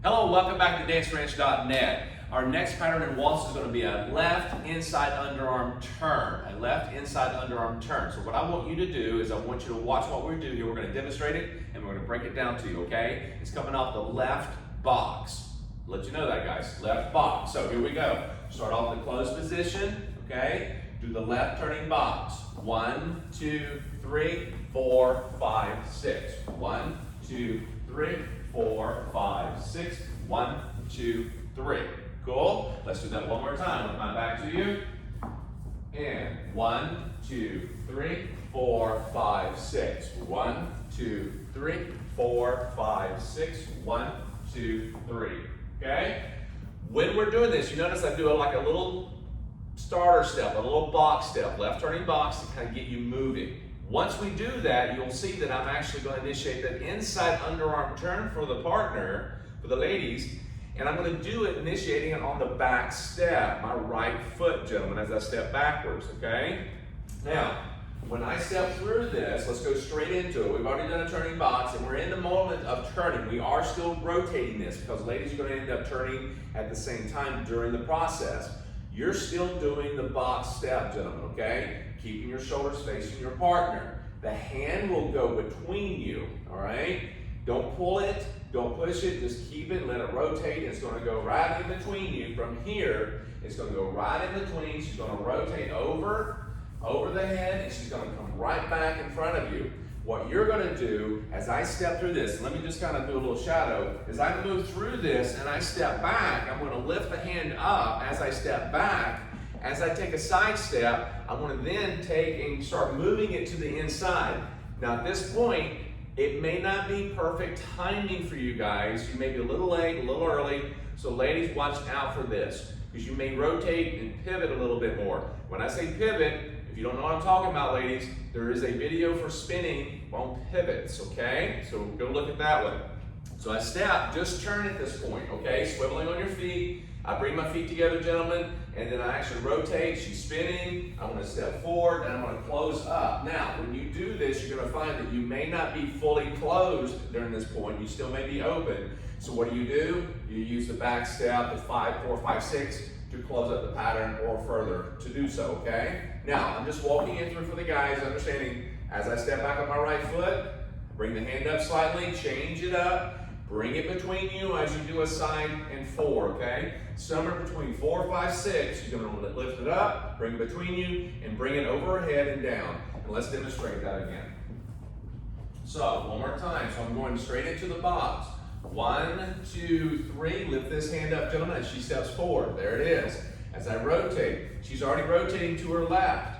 Hello, welcome back to danceranch.net. Our next pattern in waltz is going to be a left inside underarm turn. A left inside underarm turn. So what I want you to do is I want you to watch what we do here. We're going to demonstrate it and we're going to break it down to you, okay? It's coming off the left box. Let you know that, guys. Left box. So here we go. Start off in the closed position, okay? Do the left turning box. 1, 2, 3, 4, 5, 6. 1, 2, 3, 4, 5, 6. 1, 2, 3. Cool? Let's do that one more time. With my back to you. And 1, 2, 3, 4, 5, 6. 1, 2, 3, 4, 5, 6. 1, 2, 3. Okay? When we're doing this, you notice I do like a little starter step, a little box step, left turning box to kind of get you moving. Once we do that, you'll see that I'm actually going to initiate that inside underarm turn for the partner, for the ladies, and I'm going to do it, initiating it on the back step, my right foot, gentlemen, as I step backwards, okay? Now, when I step through this, let's go straight into it. We've already done a turning box, and we're in the moment of turning. We are still rotating this because ladies are going to end up turning at the same time during the process. You're still doing the box step, gentlemen, okay? Keeping your shoulders facing your partner. The hand will go between you, all right? Don't pull it, don't push it, just keep it, let it rotate. It's going to go right in between you. From here, it's going to go right in between. She's going to rotate over the head, and she's going to come right back in front of you. What you're going to do as I step through this, let me just kind of do a little shadow. As I move through this and I step back, I'm going to lift the hand up as I step back. As I take a side step, I'm going to then take and start moving it to the inside. Now at this point, it may not be perfect timing for you guys. You may be a little late, a little early. So ladies, watch out for this because you may rotate and pivot a little bit more. When I say pivot, if you don't know what I'm talking about, ladies, there is a video for spinning on pivots, okay? So go look at that one. So I step, just turn at this point, okay? Swiveling on your feet. I bring my feet together, gentlemen, and then I actually rotate. She's spinning. I'm going to step forward, and I'm going to close up. Now, when you do this, you're going to find that you may not be fully closed during this point. You still may be open. So what do? You use the back step, the 5, 4, 5, 6, to close up the pattern or further to do so, okay? Now, I'm just walking in through for the guys, understanding as I step back on my right foot, bring the hand up slightly, change it up, bring it between you as you do a side and 4, okay? Somewhere between 4, 5, 6, you're gonna lift it up, bring it between you, and bring it overhead and down. And let's demonstrate that again. So, one more time. So I'm going straight into the box. 1, 2, 3, lift this hand up, gentlemen, as she steps forward. There it is. As I rotate, she's already rotating to her left.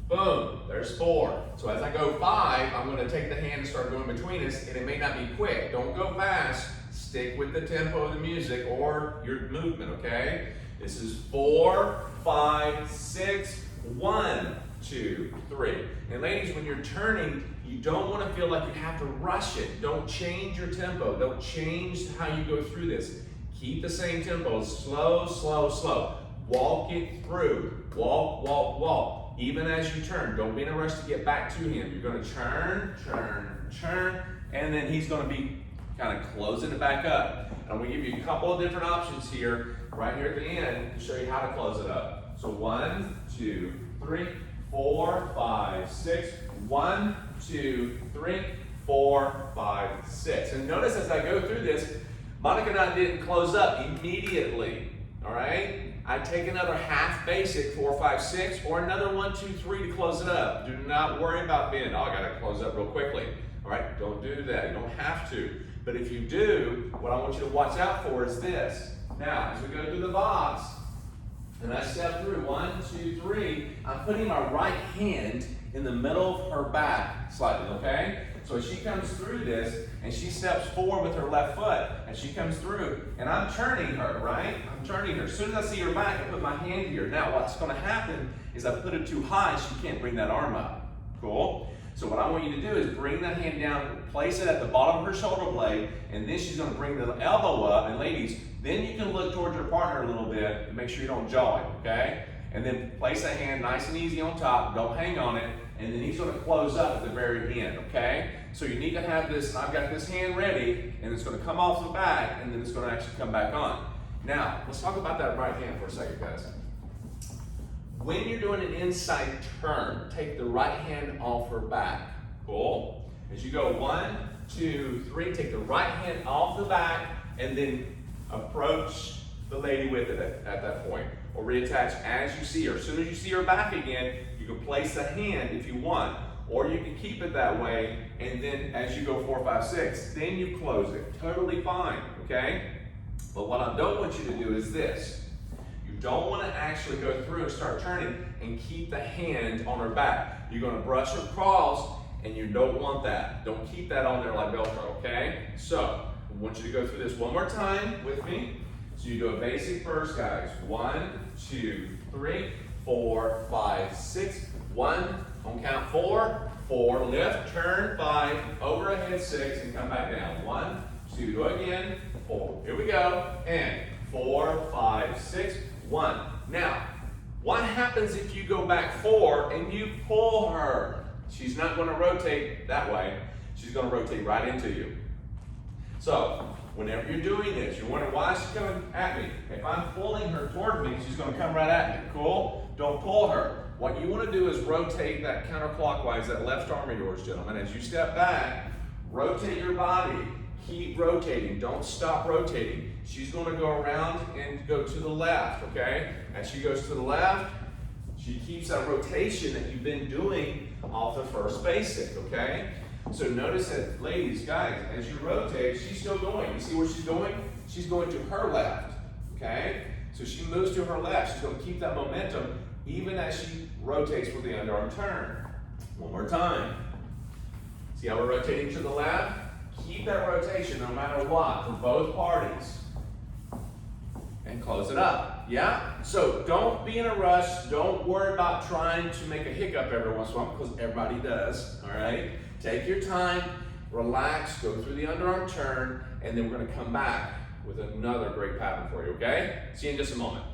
Boom, there's 4. So as I go 5, I'm going to take the hand and start going between us, and it may not be quick. Don't go fast. Stick with the tempo of the music or your movement, okay? This is 4, 5, 6, 1, 2, 3. And ladies, when you're turning, you don't want to feel like you have to rush it. Don't change your tempo. Don't change how you go through this. Keep the same tempo. Slow, slow, slow. Walk it through. Walk, walk, walk. Even as you turn, don't be in a rush to get back to him. You're going to turn, turn, turn, and then he's going to be kind of closing it back up. And I'm going to give you a couple of different options here, right here at the end, to show you how to close it up. So 1, 2, 3, 4, 5, 6. 1, 2, 3, 4, 5, 6. And notice as I go through this, Monica and I didn't close up immediately. All right? I take another half basic, 4, 5, 6, or another 1, 2, 3 to close it up. Do not worry about being, oh, I got to close up real quickly. All right? Don't do that. You don't have to. But if you do, what I want you to watch out for is this. Now, as we go through the box, and I step through 1, 2, 3, I'm putting my right hand in the middle of her back slightly, okay? So as she comes through this, and she steps forward with her left foot, and she comes through, and I'm turning her, right? I'm turning her. As soon as I see her back, I put my hand here. Now, what's going to happen is I put it too high, she can't bring that arm up. Cool? So what I want you to do is bring that hand down, place it at the bottom of her shoulder blade, and then she's going to bring the elbow up, and ladies, then you can look towards your partner a little bit and make sure you don't jaw him, okay? And then place that hand nice and easy on top, don't hang on it, and then he's going to close up at the very end, okay? So you need to have this, I've got this hand ready, and it's gonna come off the back, and then it's gonna actually come back on. Now, let's talk about that right hand for a second, guys. When you're doing an inside turn, take the right hand off her back. Cool? As you go 1, 2, 3, take the right hand off the back, and then approach the lady with it at that point. Or reattach as you see her. As soon as you see her back again, you can place the hand if you want. Or you can keep it that way, and then as you go 4, 5, 6, then you close it. Totally fine, okay? But what I don't want you to do is this. You don't want to actually go through and start turning and keep the hand on her back. You're going to brush across, and you don't want that. Don't keep that on there like Velcro, okay? So, I want you to go through this one more time with me. So you do a basic first, guys. 1, 2, 3, 4, 5, 6. 1, on count 4, 4, lift, turn, 5, overhead 6, and come back down. 1, 2, do it again, 4. Here we go, and 4, 5, 6, 1. Now, what happens if you go back 4 and you pull her? She's not going to rotate that way. She's going to rotate right into you. So, whenever you're doing this, you're wondering why she's coming at me. If I'm pulling her toward me, she's going to come right at me. Cool? Don't pull her. What you want to do is rotate that counterclockwise, that left arm of yours, gentlemen. As you step back, rotate your body. Keep rotating. Don't stop rotating. She's going to go around and go to the left, okay? As she goes to the left, she keeps that rotation that you've been doing off the first basic, okay? So notice that, ladies, guys, as you rotate, she's still going. You see where she's going? She's going to her left, okay? So she moves to her left. She's going to keep that momentum even as she rotates for the underarm turn. One more time. See how we're rotating to the left? Keep that rotation no matter what for both parties. And close it up, yeah? So don't be in a rush. Don't worry about trying to make a hiccup every once in a while, because everybody does, all right? Take your time, relax, go through the underarm turn, and then we're gonna come back with another great pattern for you, okay? See you in just a moment.